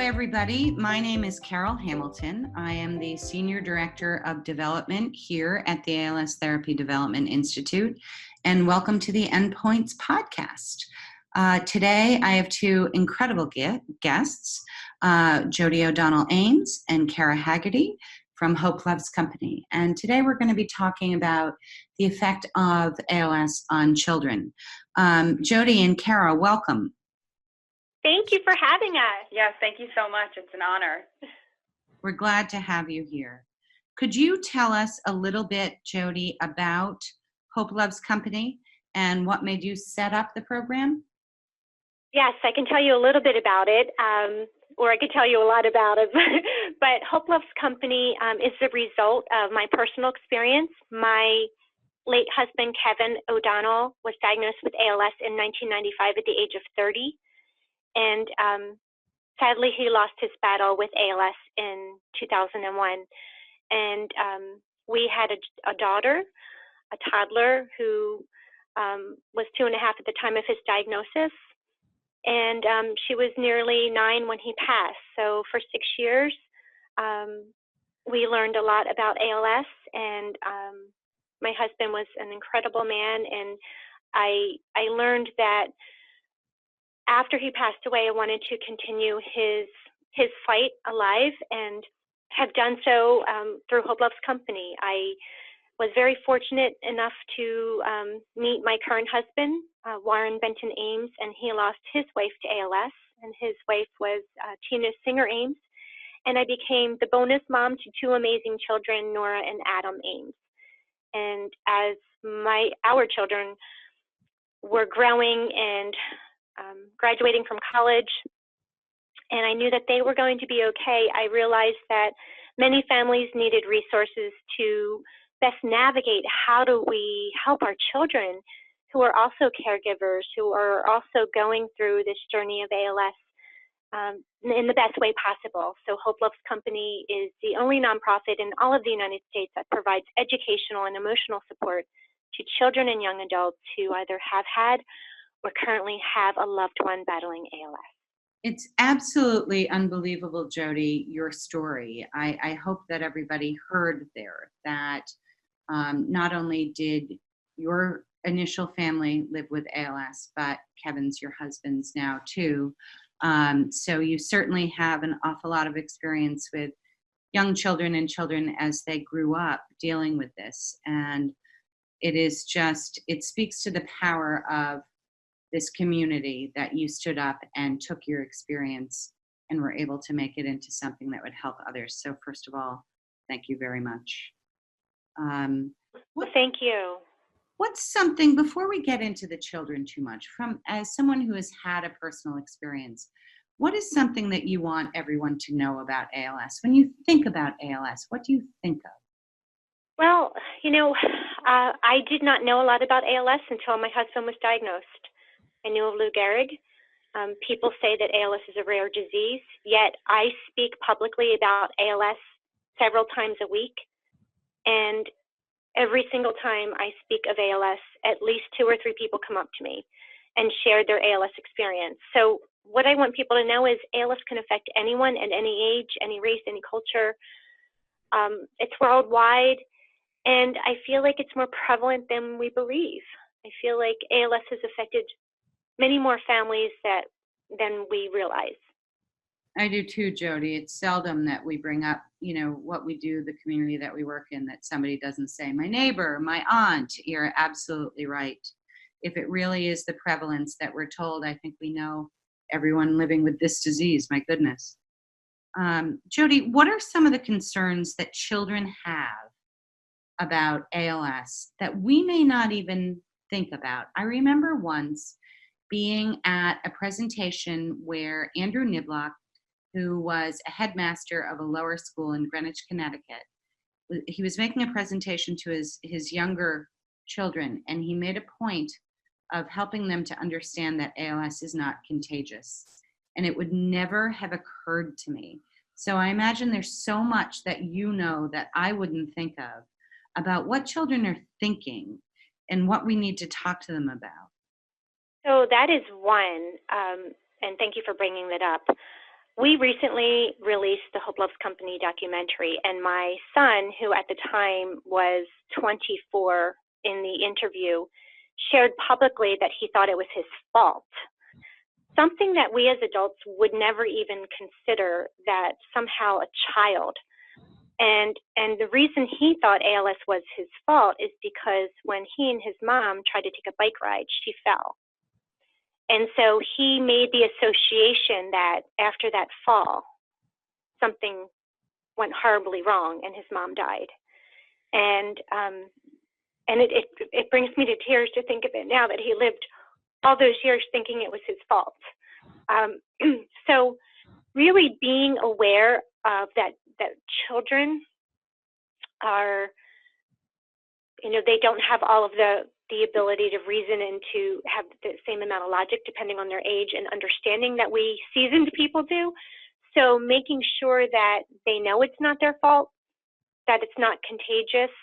everybody. My name is Carol Hamilton. I am the Senior Director of Development here at the ALS Therapy Development Institute, and welcome to the Endpoints podcast. Today, I have two incredible guests, Jodi O'Donnell-Ames and Cara Haggerty from Hope Loves Company. And today we're going to be talking about the effect of ALS on children. Jodi and Cara, welcome. Thank you for having us. Yes, thank you so much. It's an honor. We're glad to have you here. Could you tell us a little bit, Jodi, about Hope Loves Company and what made you set up the program? Yes, I can tell you a little bit about it, or I could tell you a lot about it. But Hope Loves Company is the result of my personal experience. My late husband, Kevin O'Donnell, was diagnosed with ALS in 1995 at the age of 30. And sadly, he lost his battle with ALS in 2001. And we had a daughter, a toddler, who was 2.5 at the time of his diagnosis. And she was nearly 9 when he passed. So for 6 years, we learned a lot about ALS. And my husband was an incredible man. And I learned that after he passed away, I wanted to continue his fight alive, and have done so through Hope Loves Company. I was very fortunate enough to meet my current husband, Warren Benton Ames, and he lost his wife to ALS, and his wife was Tina Singer Ames. And I became the bonus mom to 2 amazing children, Nora and Adam Ames. And as our children were growing and graduating from college, and I knew that they were going to be okay, I realized that many families needed resources to best navigate how do we help our children who are also caregivers, who are also going through this journey of ALS in the best way possible. So Hope Loves Company is the only nonprofit in all of the United States that provides educational and emotional support to children and young adults who either have had or currently have a loved one battling ALS. It's absolutely unbelievable, Jodi, your story. I hope that everybody heard there that not only did your initial family live with ALS, but Kevin's your husband's now too. So you certainly have an awful lot of experience with young children and children as they grew up dealing with this. And it speaks to the power of this community that you stood up and took your experience and were able to make it into something that would help others. So first of all, thank you very much. Thank you. What's something, before we get into the children too much, as someone who has had a personal experience, what is something that you want everyone to know about ALS? When you think about ALS, what do you think of? Well, I did not know a lot about ALS until my husband was diagnosed. I knew of Lou Gehrig. People say that ALS is a rare disease, yet I speak publicly about ALS several times a week. And every single time I speak of ALS, at least 2 or 3 people come up to me and share their ALS experience. So what I want people to know is ALS can affect anyone at any age, any race, any culture. It's worldwide, and I feel like it's more prevalent than we believe. I feel like ALS has affected many more families than we realize. I do too, Jodi. It's seldom that we bring up, what we do, the community that we work in, that somebody doesn't say, my neighbor, my aunt. You're absolutely right. If it really is the prevalence that we're told, I think we know everyone living with this disease, my goodness. Jodi, what are some of the concerns that children have about ALS that we may not even think about? I remember once being at a presentation where Andrew Niblock, who was a headmaster of a lower school in Greenwich, Connecticut, he was making a presentation to his younger children, and he made a point of helping them to understand that ALS is not contagious. And it would never have occurred to me. So I imagine there's so much that that I wouldn't think of about what children are thinking and what we need to talk to them about. So that is one, and thank you for bringing that up. we recently released the Hope Loves Company documentary, and my son, who at the time was 24 in the interview, shared publicly that he thought it was his fault. Something that we as adults would never even consider, that somehow a child. And the reason he thought ALS was his fault is because when he and his mom tried to take a bike ride, she fell. And so he made the association that after that fall, something went horribly wrong and his mom died. And it brings me to tears to think of it now, that he lived all those years thinking it was his fault. So really being aware of that children are, they don't have all of the ability to reason and to have the same amount of logic depending on their age and understanding that we seasoned people do. So making sure that they know it's not their fault, that it's not contagious,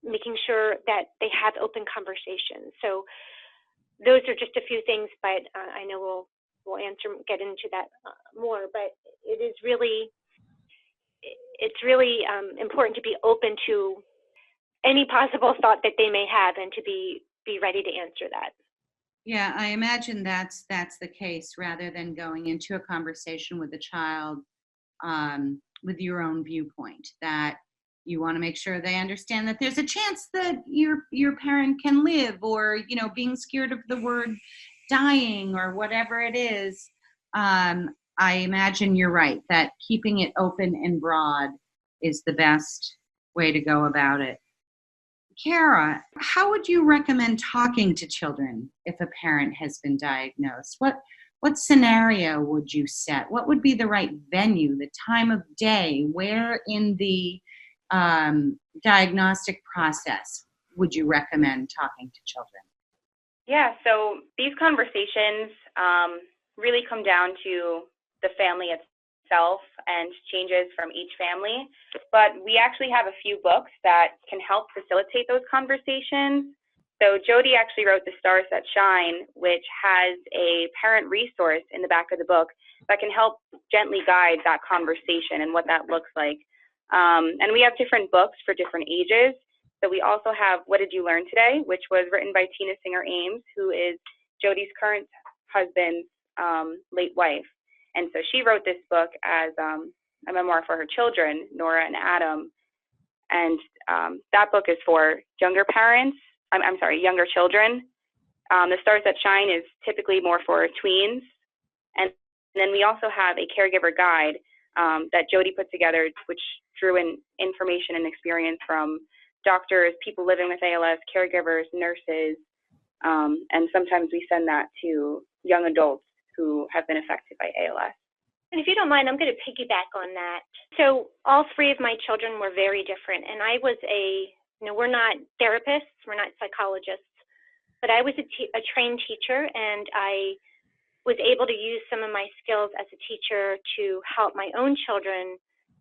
making sure that they have open conversations. So those are just a few things, but I know we'll get into that more, but it's really important to be open to any possible thought that they may have and to be ready to answer that. Yeah, I imagine that's the case, rather than going into a conversation with a child with your own viewpoint, that you want to make sure they understand that there's a chance that your parent can live, or being scared of the word dying or whatever it is. I imagine you're right, that keeping it open and broad is the best way to go about it. Cara, how would you recommend talking to children if a parent has been diagnosed? What scenario would you set? What would be the right venue, the time of day? Where in the diagnostic process would you recommend talking to children? Yeah, so these conversations really come down to the family itself and changes from each family. But we actually have a few books that can help facilitate those conversations. So Jodi actually wrote The Stars That Shine, which has a parent resource in the back of the book that can help gently guide that conversation and what that looks like. And we have different books for different ages. So we also have What Did You Learn Today, which was written by Tina Singer Ames, who is Jodi's current husband's late wife. And so she wrote this book as a memoir for her children, Nora and Adam. And that book is for younger parents. Younger children. The Stars That Shine is typically more for tweens. And then we also have a caregiver guide that Jodi put together, which drew in information and experience from doctors, people living with ALS, caregivers, nurses, and sometimes we send that to young adults who have been affected by ALS. And if you don't mind, I'm going to piggyback on that. So all three of my children were very different, and I was we're not therapists, we're not psychologists, but I was a trained teacher, and I was able to use some of my skills as a teacher to help my own children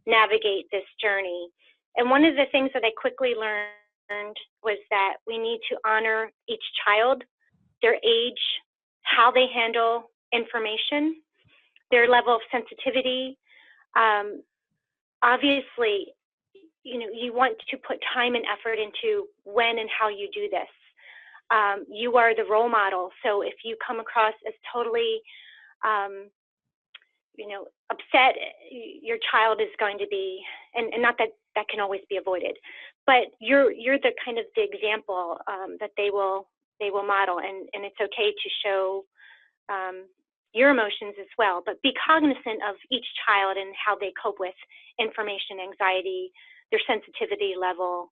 navigate this journey. And one of the things that I quickly learned was that we need to honor each child, their age, how they handle information, their level of sensitivity. Obviously, you want to put time and effort into when and how you do this. You are the role model. So if you come across as totally, upset, your child is going to be, and not that that can always be avoided, but you're the kind of the example that they will model, and it's okay to show your emotions as well, but be cognizant of each child and how they cope with information, anxiety, their sensitivity level,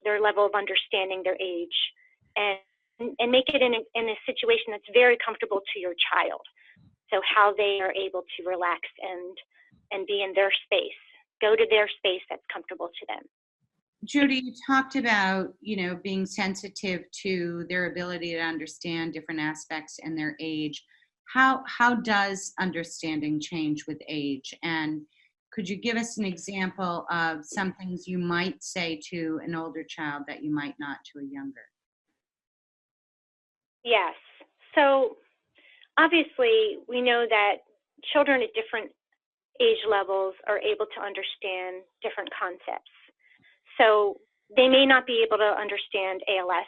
their level of understanding their age, and make it in a situation that's very comfortable to your child. So how they are able to relax and be in their space, go to their space that's comfortable to them. Jodi, you talked about, being sensitive to their ability to understand different aspects and their age. How does understanding change with age? And could you give us an example of some things you might say to an older child that you might not to a younger? Yes. So obviously, we know that children at different age levels are able to understand different concepts. So they may not be able to understand ALS.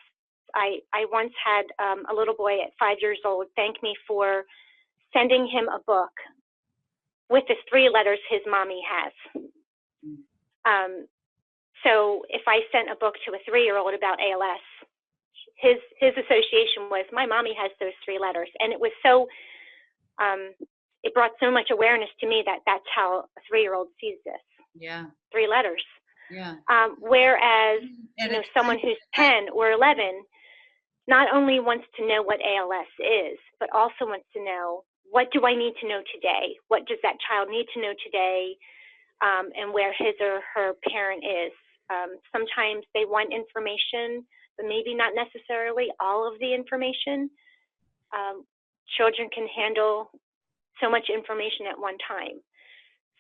I once had a little boy at 5 years old thank me for sending him a book with the 3 letters his mommy has. So if I sent a book to a 3-year-old about ALS, his association was, my mommy has those 3 letters. And it was so, it brought so much awareness to me that that's how a 3-year-old sees this. Yeah. 3 letters. Yeah. Whereas, And you know, someone who's 10 or 11 not only wants to know what ALS is, but also wants to know, what do I need to know today? What does that child need to know today? And where his or her parent is. Sometimes they want information, but maybe not necessarily all of the information. Children can handle so much information at one time.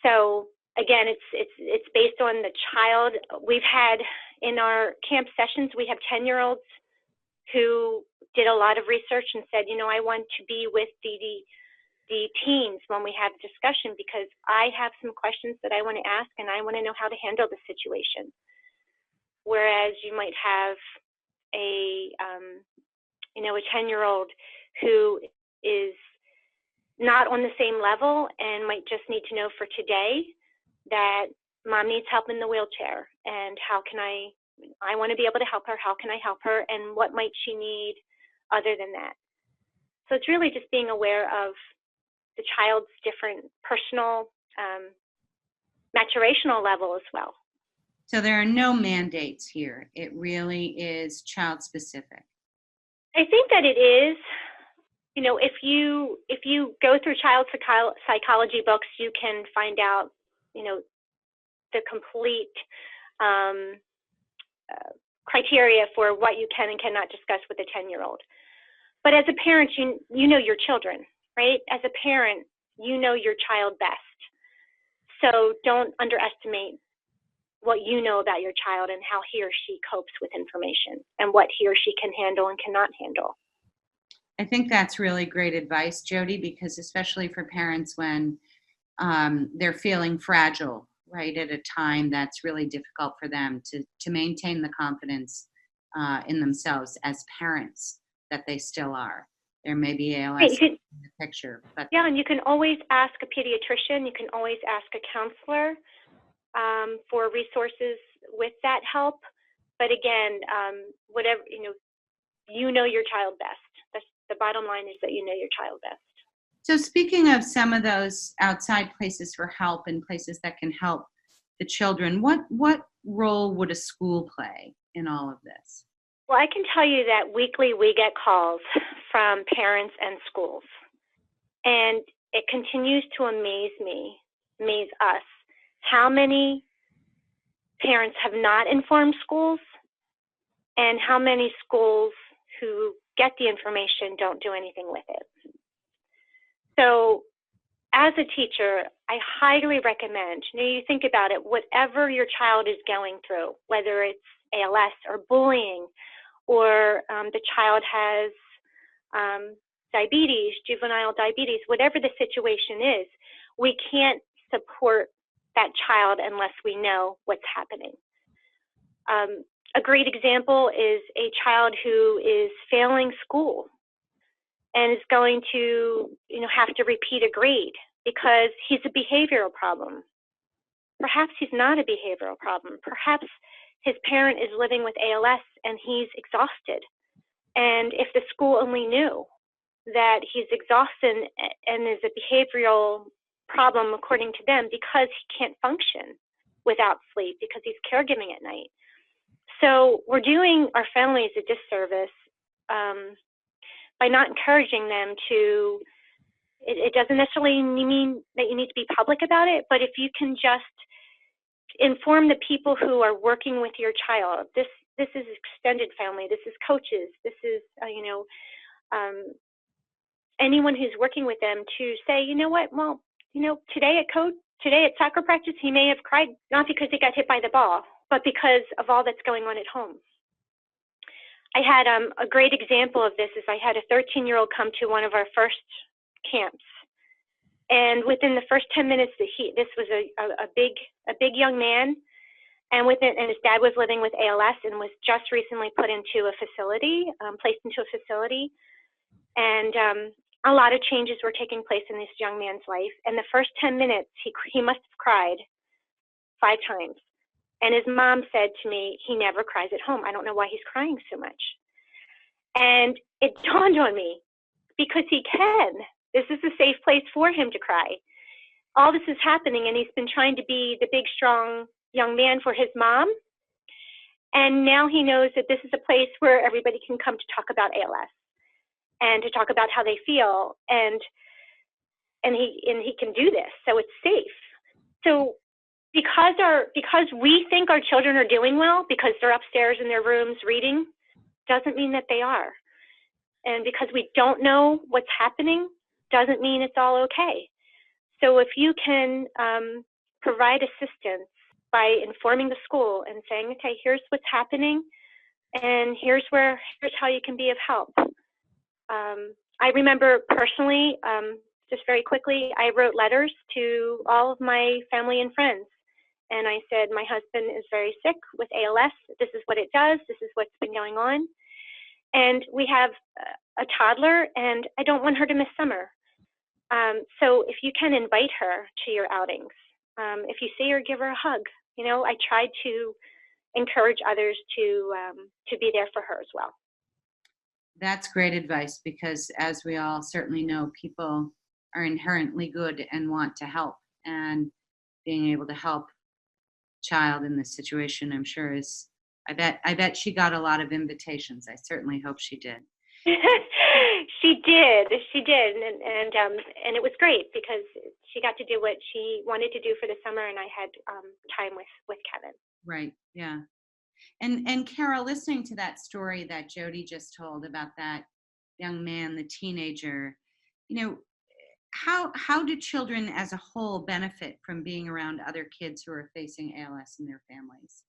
So again, it's based on the child. We've had in our camp sessions, we have 10-year-olds who did a lot of research and said, you know, I want to be with the teens when we have discussion because I have some questions that I want to ask and I want to know how to handle the situation. Whereas you might have a, you know, a 10-year-old who is not on the same level and might just need to know for today that mom needs help in the wheelchair and how can I want to be able to help her, how can I help her, and what might she need other than that. So it's really just being aware of the child's different personal maturational level as well. So there are no mandates here. It really is child specific. I think that it is. You know, if you go through child psychology books, you can find out, you know, the complete criteria for what you can and cannot discuss with a 10-year-old. But as a parent, you know your children, right? As a parent, you know your child best. So don't underestimate what you know about your child and how he or she copes with information and what he or she can handle and cannot handle. I think that's really great advice, Jodi, because especially for parents when they're feeling fragile, right, at a time that's really difficult for them to maintain the confidence in themselves as parents that they still are. There may be ALS in the picture, but yeah, and you can always ask a pediatrician. You can always ask a counselor for resources with that help. But again, whatever you know your child best. That's the bottom line, is that you know your child best. So speaking of some of those outside places for help and places that can help the children, what role would a school play in all of this? Well, I can tell you that weekly we get calls from parents and schools. And it continues to amaze us, how many parents have not informed schools and how many schools who get the information don't do anything with it. So as a teacher, I highly recommend, you think about it, whatever your child is going through, whether it's ALS or bullying, or the child has diabetes, juvenile diabetes, whatever the situation is, we can't support that child unless we know what's happening. A great example is a child who is failing school and is going to, have to repeat a grade because he's a behavioral problem. Perhaps he's not a behavioral problem. Perhaps his parent is living with ALS and he's exhausted. And if the school only knew that he's exhausted and is a behavioral problem according to them because he can't function without sleep because he's caregiving at night. So we're doing our families a disservice by not encouraging them to, it doesn't necessarily mean that you need to be public about it, but if you can just inform the people who are working with your child, this is extended family, this is coaches, this is, anyone who's working with them, to say, today at soccer practice, he may have cried, not because he got hit by the ball, but because of all that's going on at home. I had a great example of this. Is I had a 13-year-old come to one of our first camps. And within the first 10 minutes, this was a big young man, and his dad was living with ALS and was just recently put into a facility, placed into a facility. And a lot of changes were taking place in this young man's life. And the first 10 minutes, he must have cried 5 times. And his mom said to me, he never cries at home. I don't know why he's crying so much. And it dawned on me, because he can. This is a safe place for him to cry. All this is happening, and he's been trying to be the big, strong young man for his mom. And now he knows that this is a place where everybody can come to talk about ALS and to talk about how they feel. And he can do this, so it's safe. So because we think our children are doing well because they're upstairs in their rooms reading, doesn't mean that they are. And because we don't know what's happening, doesn't mean it's all okay. So if you can provide assistance by informing the school and saying, okay, here's what's happening, and here's how you can be of help. I remember personally, just very quickly, I wrote letters to all of my family and friends. And I said, my husband is very sick with ALS. This is what it does. This is what's been going on. And we have a toddler, and I don't want her to miss summer. So if you can invite her to your outings, if you see her, give her a hug. You know, I tried to encourage others to be there for her as well. That's great advice, because as we all certainly know, people are inherently good and want to help, and being able to help child in this situation, I'm sure is, I bet she got a lot of invitations. I certainly hope she did. She did, and it was great because she got to do what she wanted to do for the summer, and I had time with Kevin. Right. Yeah. And Cara, listening to that story that Jodi just told about that young man, the teenager, you know, how do children as a whole benefit from being around other kids who are facing ALS in their families?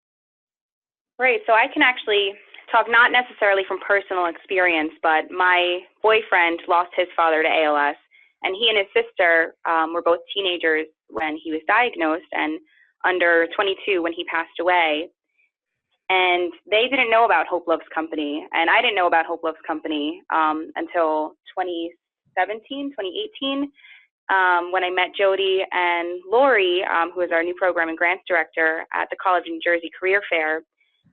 Right, so I can actually talk not necessarily from personal experience, but my boyfriend lost his father to ALS, and he and his sister were both teenagers when he was diagnosed and under 22 when he passed away. And they didn't know about Hope Loves Company, and I didn't know about Hope Loves Company until 2018, when I met Jodi and Lori, who is our new program and grants director at the College of New Jersey Career Fair.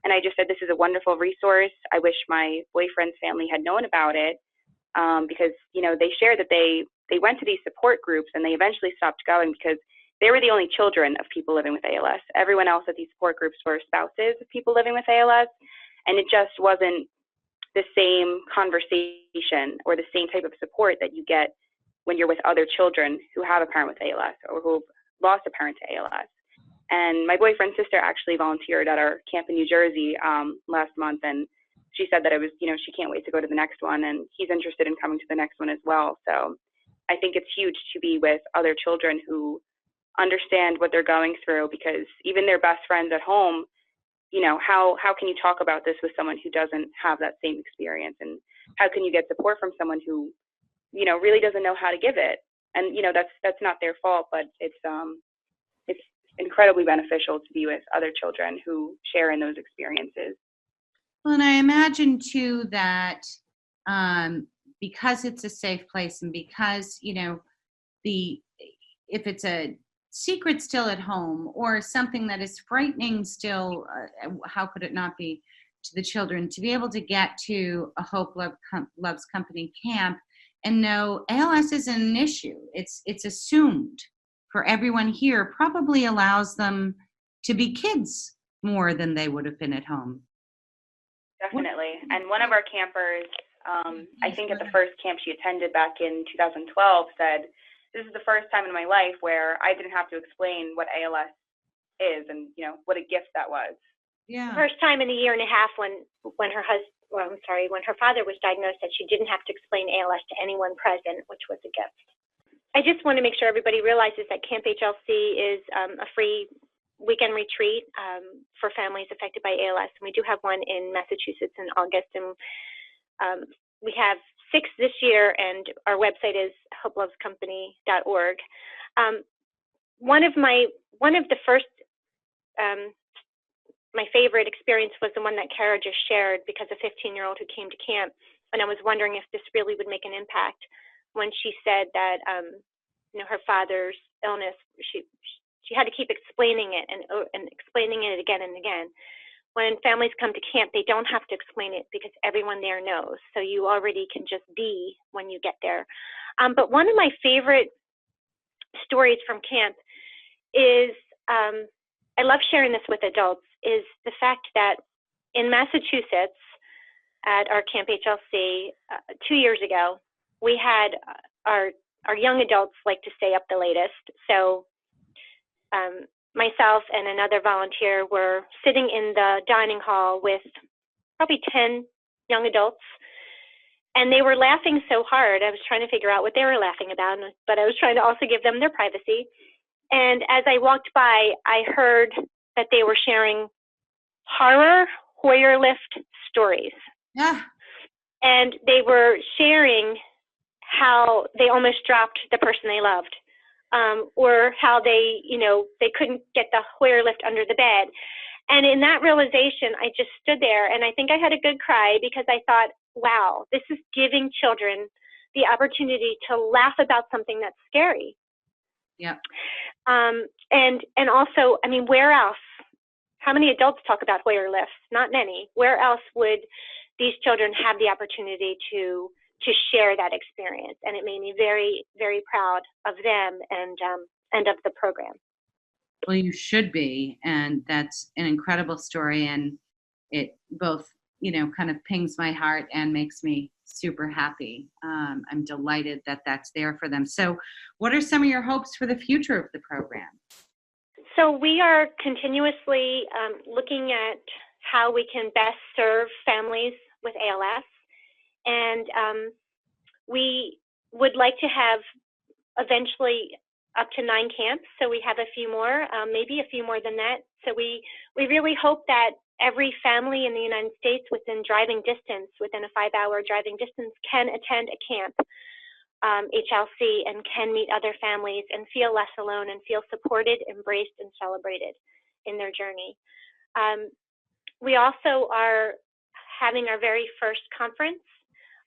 And I just said, this is a wonderful resource. I wish my boyfriend's family had known about it, because, you know, they shared that they went to these support groups and they eventually stopped going because they were the only children of people living with ALS. Everyone else at these support groups were spouses of people living with ALS, and it just wasn't the same conversation or the same type of support that you get when you're with other children who have a parent with ALS or who've lost a parent to ALS. And my boyfriend's sister actually volunteered at our camp in New Jersey last month, and she said that it was, you know, she can't wait to go to the next one, and he's interested in coming to the next one as well. So I think it's huge to be with other children who understand what they're going through, because even their best friends at home, you know, how can you talk about this with someone who doesn't have that same experience? And how can you get support from someone who, you know, really doesn't know how to give it? And, you know, that's not their fault, but it's incredibly beneficial to be with other children who share in those experiences. Well, and I imagine too that because it's a safe place, and because, you know, if it's a secret still at home or something that is frightening still, how could it not be to the children, to be able to get to a Hope Loves Company camp and know ALS isn't an issue. It's assumed for everyone here, probably allows them to be kids more than they would have been at home. Definitely. And one of our campers, I think at the first camp she attended back in 2012, said, this is the first time in my life where I didn't have to explain what ALS is, and, you know, what a gift that was. Yeah. First time in a year and a half when her father was diagnosed, that she didn't have to explain ALS to anyone present, which was a gift. I just want to make sure everybody realizes that Camp HLC is a free weekend retreat for families affected by ALS. And we do have one in Massachusetts in August. And we have 6 this year, and our website is hopelovescompany.org. One of the first, my favorite experience was the one that Cara just shared, because a 15-year-old who came to camp, and I was wondering if this really would make an impact, when she said that her father's illness, she had to keep explaining it and explaining it again and again. When families come to camp, they don't have to explain it because everyone there knows. So you already can just be when you get there. But one of my favorite stories from camp is, I love sharing this with adults, is the fact that in Massachusetts at our Camp HLC 2 years ago, we had our young adults like to stay up the latest. So myself and another volunteer were sitting in the dining hall with probably 10 young adults, and they were laughing so hard. I was trying to figure out what they were laughing about, but I was trying to also give them their privacy. And as I walked by, I heard that they were sharing horror Hoyer lift stories. Yeah. And they were sharing how they almost dropped the person they loved, or how they couldn't get the Hoyer lift under the bed. And in that realization, I just stood there, and I think I had a good cry, because I thought, wow, this is giving children the opportunity to laugh about something that's scary. Yeah. And also, I mean, where else? How many adults talk about Hoyer lifts? Not many. Where else would these children have the opportunity to share that experience? And it made me very, very proud of them and of the program. Well, you should be, and that's an incredible story, and it both, kind of pings my heart and makes me super happy. I'm delighted that that's there for them. So what are some of your hopes for the future of the program? So we are continuously looking at how we can best serve families with ALS, and we would like to have eventually up to 9 camps. So we have a few more, maybe a few more than that. So we really hope that every family in the United States within driving distance, within a 5-hour driving distance, can attend a camp, HLC, and can meet other families and feel less alone and feel supported, embraced, and celebrated in their journey. We also are having our very first conference,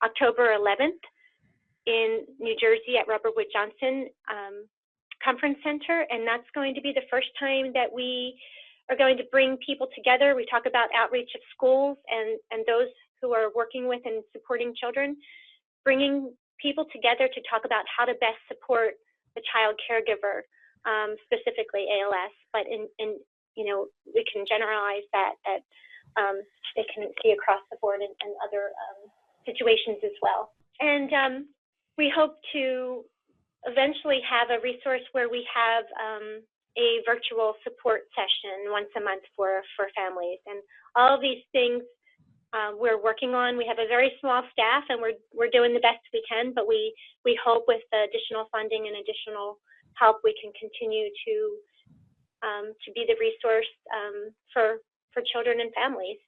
October 11th, in New Jersey at Robert Wood Johnson Conference Center, and that's going to be the first time that we are going to bring people together. We talk about outreach of schools and those who are working with and supporting children, bringing people together to talk about how to best support the child caregiver, specifically ALS, but we can generalize that they can see across the board in other situations as well. And we hope to eventually have a resource where we have a virtual support session once a month for families. And all of these things we're working on. We have a very small staff, and we're doing the best we can, but we hope with the additional funding and additional help, we can continue to be the resource for children and families.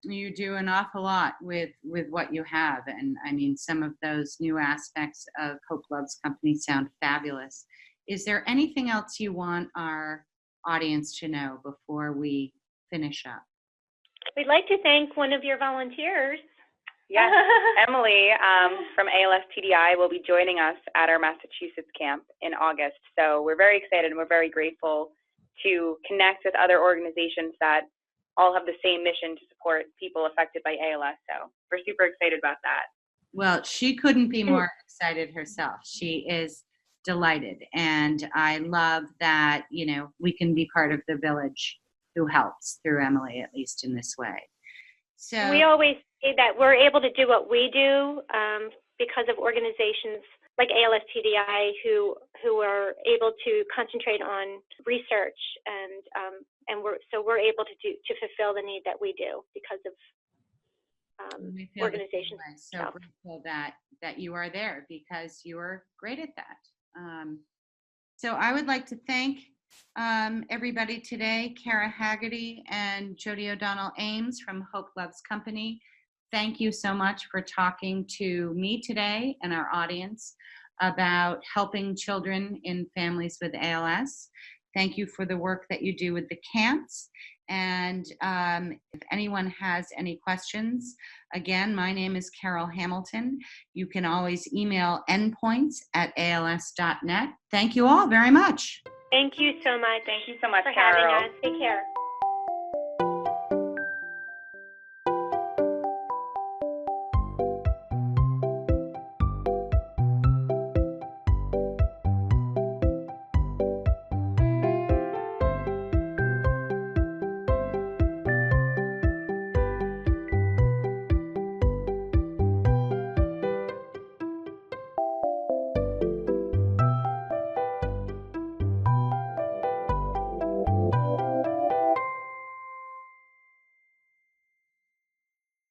You do an awful lot with what you have, and I mean, some of those new aspects of Hope Loves Company sound fabulous. Is there anything else you want our audience to know before we finish up? We'd like to thank one of your volunteers. Yes, Emily from ALS TDI will be joining us at our Massachusetts camp in August. So we're very excited, and we're very grateful to connect with other organizations that all have the same mission to support people affected by ALS. So we're super excited about that. Well, she couldn't be more excited herself. She is delighted. And I love that, we can be part of the village who helps through Emily, at least in this way. So we always say that we're able to do what we do because of organizations like ALS TDI who are able to concentrate on research, and we're able to fulfill the need that we do because of organizations. So grateful that you are there, because you are great at that. So I would like to thank everybody today, Cara Haggerty and Jodi O'Donnell Ames from Hope Loves Company, thank you so much for talking to me today and our audience about helping children in families with ALS. Thank you for the work that you do with the camps. And if anyone has any questions, again, my name is Carol Hamilton. You can always email endpoints@als.net. Thank you all very much. Thank you so much. Thank you so much, for Carol. having us. Take care.